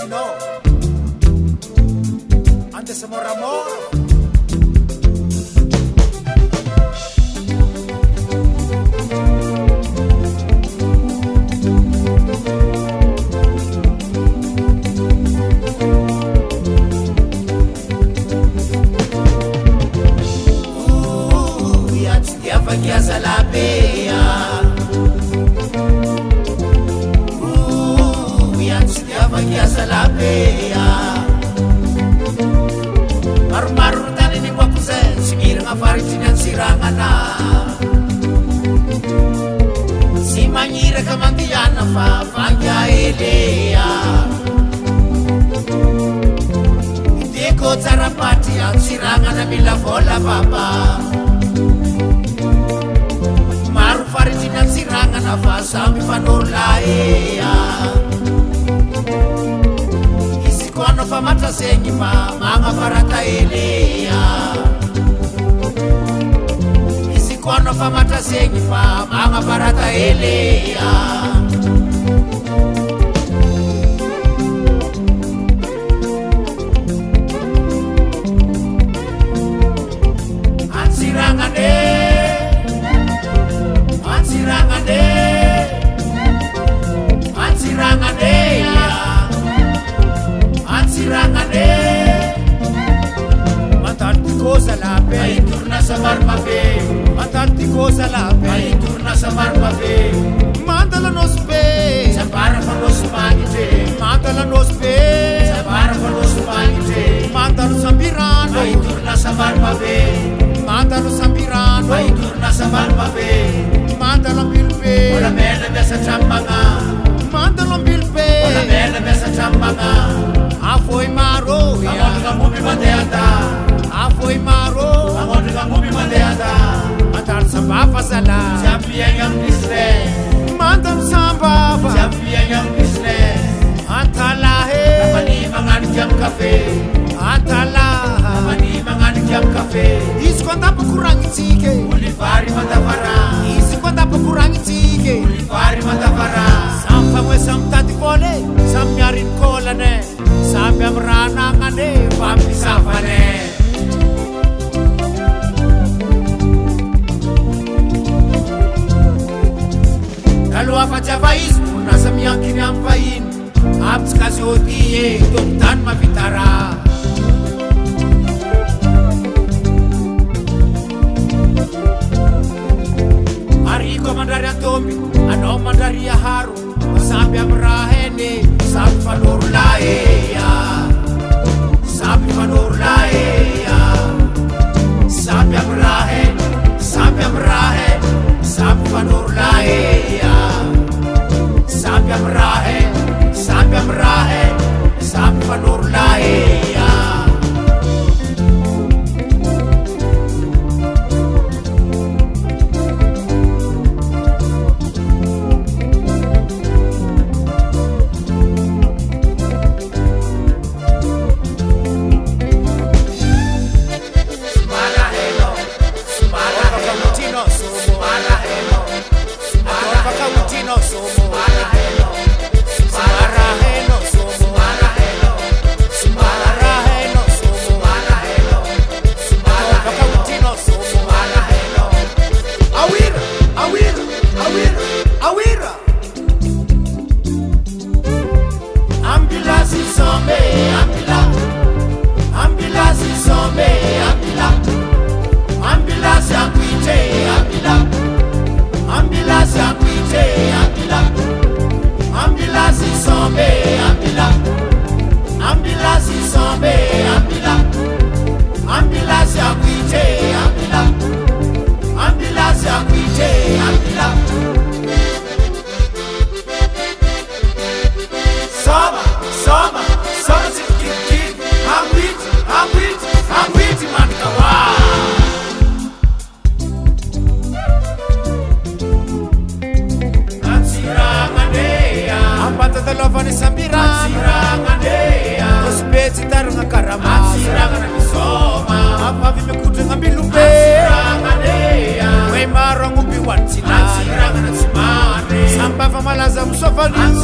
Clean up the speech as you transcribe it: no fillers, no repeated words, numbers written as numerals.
No, antes amor, amor. Kiasa lapea kiasa lapea maru-maru tani ni kwa kuse simira ngafari tinan sirangana simanyire kamandiana fa fanya elea Diko tarapati ang sirangana bila vola baba Maru faritin ang sirangan na fasami fanurlaea Isiko ano fa matasengi pa mga farataelea Isiko ano fa matasengi pa mga farataelea Ang sirangan Ay turna sa marmabe Matanti ko sa labi. Ay turna sa marmabe Mandala nos pe. Sa para pa los pangite Mandala nos pe. Sa para pa los pangite Mandalo sambirano. Ay turna sa marmabe Mandalo sambirano. Ay turna sa marmabe Mandalo bilpe. Wala mena besa chambanga Mandalo bilpe. Wala mena besa chambanga Afoy maro. Amon ka mubi mandeata Afoy maro. Amon ka mubi mandeata Mandalo samba fasala. Champion yang business Mandalo samba fa. Champion yang business Antala he. Mani mangan jam kafe Antala. Mani mangan jam kafe Isi ko tapo kurangi tike. Ulifari matafara Isi ko tapo kurangi tike. Ulifari matafara Sampa mwe samtati kole. Samyarin kolane. Sampai meranangane. Papi safane. Lalu apa cavais nasa miyangkin ang pain Abs kasotiye Tuktan mapitara Hari ko mandari ang tombi Ano mandari haru Sabi ang rahene Sabi panurlaea Sabi panurlaea Sabi ang rahen Sabi ang rahen Sabi panurlaea Sabi ang rahen Sabi ang rahen Sabi panurlaea Sampai famalaza musafani